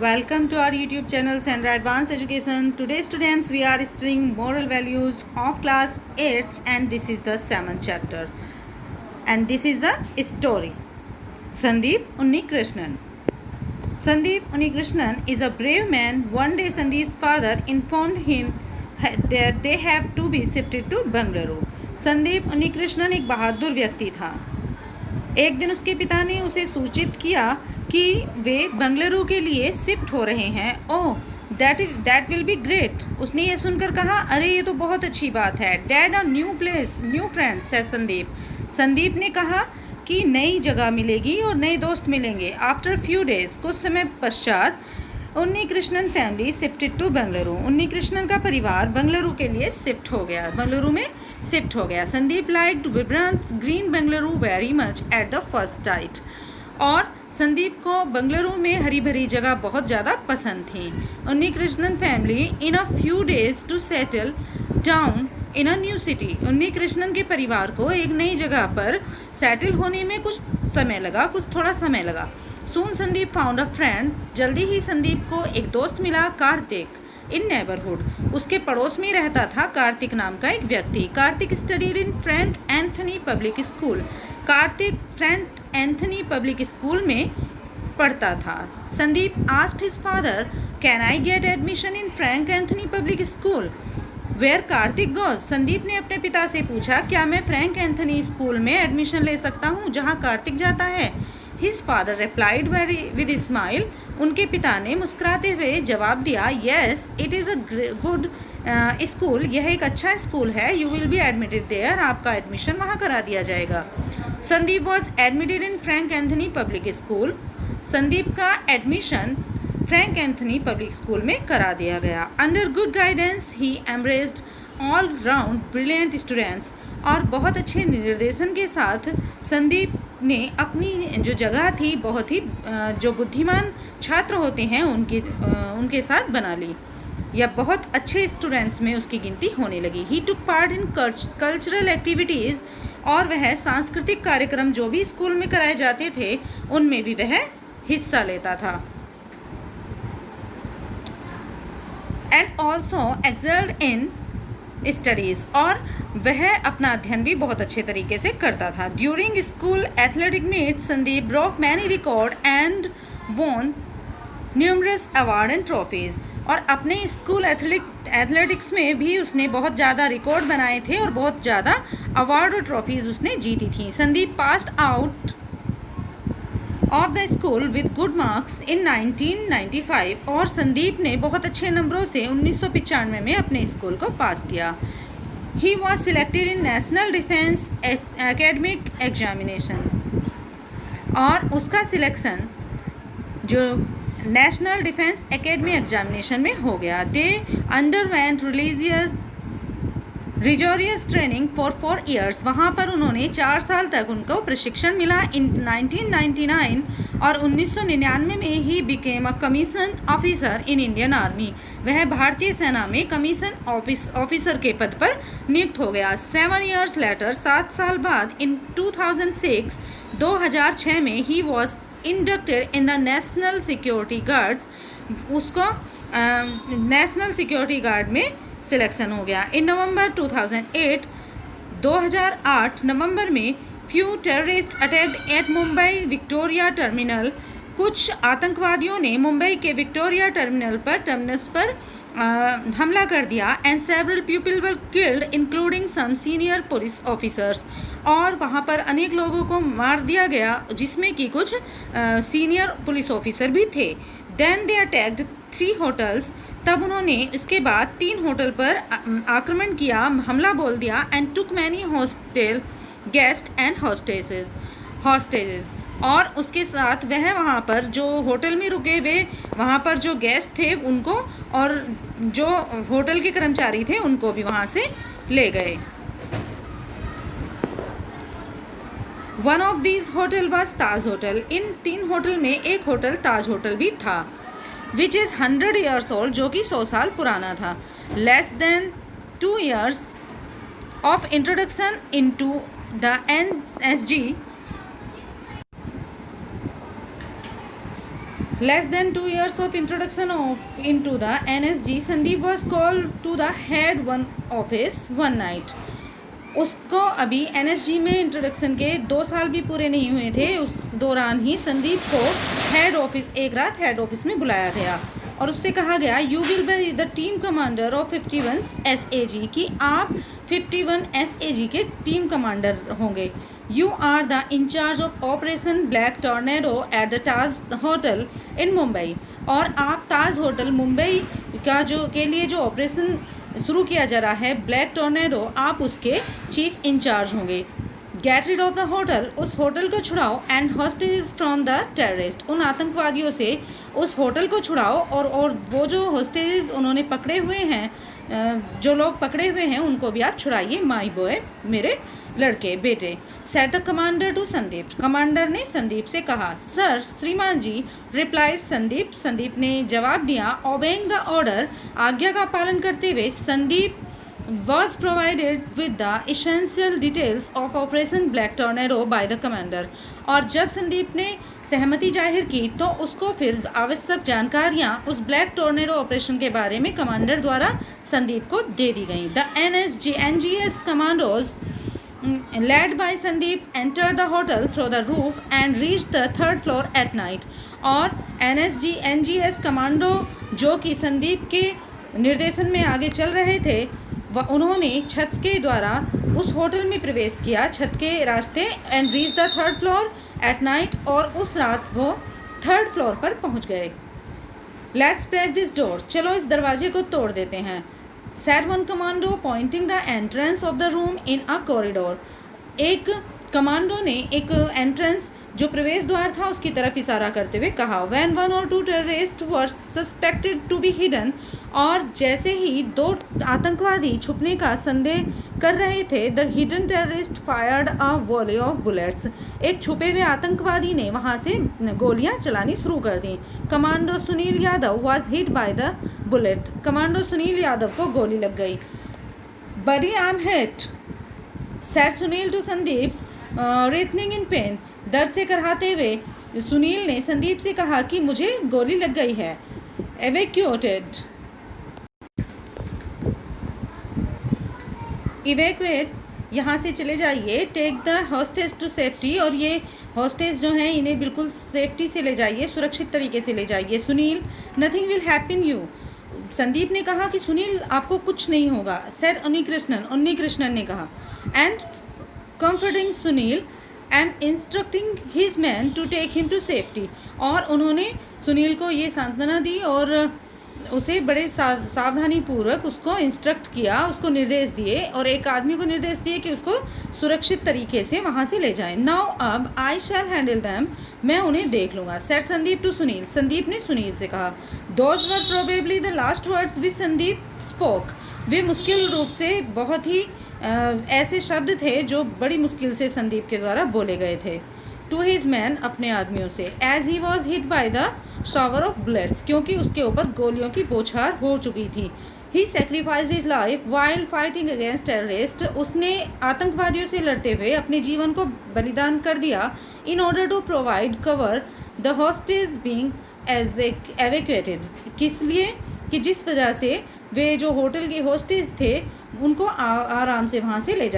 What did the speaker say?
Welcome to our YouTube channel Sandra Advanced Education. Today students we are studying moral values of class 8th and this is the 7th chapter. And this is the story. Sandeep Unnikrishnan. Sandeep Unnikrishnan is a brave man. One day Sandeep's father informed him that they have to be shifted to Bengaluru. Sandeep Unnikrishnan एक बहादुर व्यक्ति था. एक दिन उसके पिता ने उसे सूचित किया कि वे बंगलुरु के लिए शिफ्ट हो रहे हैं. Oh that will be great. उसने ये सुनकर कहा, अरे ये तो बहुत अच्छी बात है. Dad a new place new friends है संदीप. संदीप ने कहा कि नई जगह मिलेगी और नए दोस्त मिलेंगे. आफ्टर फ्यू डेज कुछ समय पश्चात Unnikrishnan family shifted to Bengaluru. Unnikrishnan का परिवार बेंगलुरु के लिए शिफ्ट हो गया, बेंगलुरु में शिफ्ट हो गया. Sandeep liked विब्रेंट green Bengaluru very much at the first sight. और संदीप को बेंगलुरु में हरी भरी जगह बहुत ज़्यादा पसंद थी. Unnikrishnan family in a few days to settle down in a new city. Unnikrishnan के परिवार को एक नई जगह पर सेटल होने में कुछ थोड़ा समय लगा. सून संदीप फाउंड अ फ्रेंड. जल्दी ही संदीप को एक दोस्त मिला, कार्तिक. इन नेबरहुड उसके पड़ोस में रहता था कार्तिक नाम का एक व्यक्ति. Karthik studied in Frank Anthony public school. Karthik Frank Anthony public school में पढ़ता था. Sandeep asked his father, can I get admission in Frank Anthony public school where Karthik goes. Sandeep ने अपने पिता से पूछा, क्या मैं फ्रैंक एंथनी स्कूल में एडमिशन ले सकता हूँ जहाँ कार्तिक जाता है. His father replied very with smile. उनके पिता ने मुस्कुराते हुए जवाब दिया, yes it is a good school. यह एक अच्छा स्कूल है. You will be admitted there. आपका एडमिशन वहाँ करा दिया जाएगा. Sandeep was admitted in Frank Anthony public school. Sandeep का admission Frank Anthony public school में करा दिया गया. Under good guidance he embraced all round brilliant students. और बहुत अच्छे निर्देशन के साथ संदीप ने अपनी जो जगह थी बहुत ही जो बुद्धिमान छात्र होते हैं उनके साथ बना ली, या बहुत अच्छे स्टूडेंट्स में उसकी गिनती होने लगी. He took part in cultural activities. और वह सांस्कृतिक कार्यक्रम जो भी स्कूल में कराए जाते थे उनमें भी वह हिस्सा लेता था. And also excelled in studies. और वह अपना अध्ययन भी बहुत अच्छे तरीके से करता था. During school athletic meet Sandeep broke many record and won numerous award and trophies. और अपने स्कूल एथलेटिक्स में भी उसने बहुत ज़्यादा रिकॉर्ड बनाए थे और बहुत ज़्यादा अवार्ड और ट्रॉफीज़ उसने जीती थी. Sandeep passed out of the school with good marks in 1995. और संदीप ने बहुत अच्छे नंबरों से 1995 में अपने स्कूल को पास किया. He was selected in national defence academic examination. और उसका सिलेक्शन जो नेशनल डिफेंस एकेडमी एग्जामिनेशन में हो गया. दे अंडरवेंट रिजोरियस ट्रेनिंग फॉर 4 years. वहाँ पर उन्होंने 4 साल तक उनको प्रशिक्षण मिला. इन 1999 और 1999 में he became a commission officer in Indian army. वह भारतीय सेना में कमीशन ऑफिसर के पद पर नियुक्त हो गया. 7 years लेटर 7 साल बाद इन 2006 में he was inducted in the national security guards. उसको नेशनल सिक्योरिटी गार्ड में सिलेक्शन हो गया. इन नवंबर 2008 नवंबर में few terrorist attack eight Mumbai Victoria terminal. कुछ आतंकवादियों ने मुंबई के विक्टोरिया टर्मिनस पर हमला कर दिया. And several people were killed including some senior police officers. और वहाँ पर अनेक लोगों को मार दिया गया जिसमें कि कुछ सीनियर पुलिस ऑफिसर भी थे. Then they attacked 3 hotels. तब उन्होंने इसके बाद 3 होटल पर आक्रमण किया, हमला बोल दिया. And took many hostel guest and hostages. और उसके साथ वह वहाँ पर जो होटल में रुके हुए वहाँ पर जो गेस्ट थे उनको और जो होटल के कर्मचारी थे उनको भी वहाँ से ले गए. One of these hotel was Taj hotel. In 3 hotel में एक होटल ताज होटल भी था. विच इज़ 100 years old, जो कि 100 साल पुराना था. Less than 2 years of introduction into the NSG Less than 2 years of introduction of into the NSG, Sandeep was called to the head one office one night. उसको अभी NSG में introduction के 2 साल भी पूरे नहीं हुए थे, उस दौरान ही संदीप को हेड ऑफिस एक रात हेड ऑफिस में बुलाया गया और उससे कहा गया you will be the team commander of 51 SAG, कि आप 51 SAG के टीम कमांडर होंगे. You are the in charge of Operation Black Tornado at the Taj Hotel in Mumbai. और आप ताज होटल मुंबई का जो के लिए जो ऑपरेशन शुरू किया जा रहा है ब्लैक टॉर्नेडो, आप उसके चीफ इंचार्ज होंगे. Get rid of the hotel, उस होटल को छुड़ाओ. And hostages from the terrorist, उन आतंकवादियों से उस होटल को छुड़ाओ. और वो जो हॉस्टेजेस उन्होंने पकड़े हुए हैं, जो लोग पकड़े हुए हैं उनको भी आप छुड़ाइए. माई बॉय, मेरे लड़के बेटे. Said the commander to Sandeep, commander ने संदीप से कहा. सर, श्रीमान जी, रिप्लाइड संदीप, संदीप ने जवाब दिया. ओबेइंग द ऑर्डर, आज्ञा का पालन करते हुए Sandeep was provided with the essential details of Operation Black Tornado by the commander. और जब संदीप ने सहमति जाहिर की तो उसको फिर आवश्यक जानकारियाँ उस ब्लैक टोर्नेडो ऑपरेशन के बारे में कमांडर द्वारा संदीप को दे दी गई. The NGS commandos led by Sandeep entered the hotel through the roof and reached the 3rd floor at night. और NGS कमांडो जो कि संदीप के निर्देशन में आगे चल रहे थे, उन्होंने छत के द्वारा उस होटल में प्रवेश किया, छत के रास्ते. And reach the 3rd floor at night, और उस रात वो 3rd फ्लोर पर पहुंच गए. लेट्स ब्रेक दिस डोर, चलो इस दरवाजे को तोड़ देते हैं. Set one commando Poynting the entrance of the room in a corridor, एक कमांडो ने एक एंट्रेंस जो प्रवेश द्वार था उसकी तरफ इशारा करते हुए कहा. When 1 or 2 terrorist were suspected to be hidden, और जैसे ही 2 आतंकवादी छुपने का संदेह कर रहे थे, the hidden terrorist fired a volley of bullets, एक छुपे हुए आतंकवादी ने वहां से गोलियां चलानी शुरू कर दी. Commando Sunil Yadav was hit by the bullet, commando Sunil Yadav को गोली लग गई. Buddy I am hit, said Sunil to Sandeep, writhing in pain, दर्द से करहाते हुए सुनील ने संदीप से कहा कि मुझे गोली लग गई है. एवेक्यूएटेड, इवैक्यूएट, यहाँ से चले जाइए. Take the hostage to safety, और ये हॉस्टेज जो हैं इन्हें बिल्कुल सेफ्टी से ले जाइए, सुरक्षित तरीके से ले जाइए. Sunil, nothing will happen you, Sandeep ने कहा कि सुनील आपको कुछ नहीं होगा. सर उन्नीकृष्णन ने कहा. And comforting Sunil and instructing his man to take him to safety, और उन्होंने सुनील को ये सांत्वना दी और उसे बड़े सावधानी पूर्वक उसको इंस्ट्रक्ट किया, उसको निर्देश दिए, और एक आदमी को निर्देश दिए कि उसको सुरक्षित तरीके से वहाँ से ले जाए. नाउ अब आई शैल हैंडल दैम, मैं उन्हें देख लूँगा. सेड संदीप टू सुनील, संदीप ने सुनील से कहा. Those were probably the last words which Sandeep spoke, वे मुश्किल रूप से बहुत ही ऐसे शब्द थे जो बड़ी मुश्किल से संदीप के द्वारा बोले गए थे. टू हिज मैन, अपने आदमियों से. As he was hit by the shower of bullets, क्योंकि उसके ऊपर गोलियों की बौछार हो चुकी थी. He sacrificed his life while fighting against terrorist, उसने आतंकवादियों से लड़ते हुए अपने जीवन को बलिदान कर दिया. In order to provide cover the hostage being evacuated, किस लिए कि जिस वजह से वे जो होटल के हॉस्टेज थे उनको आराम से वहाँ से ले जाए.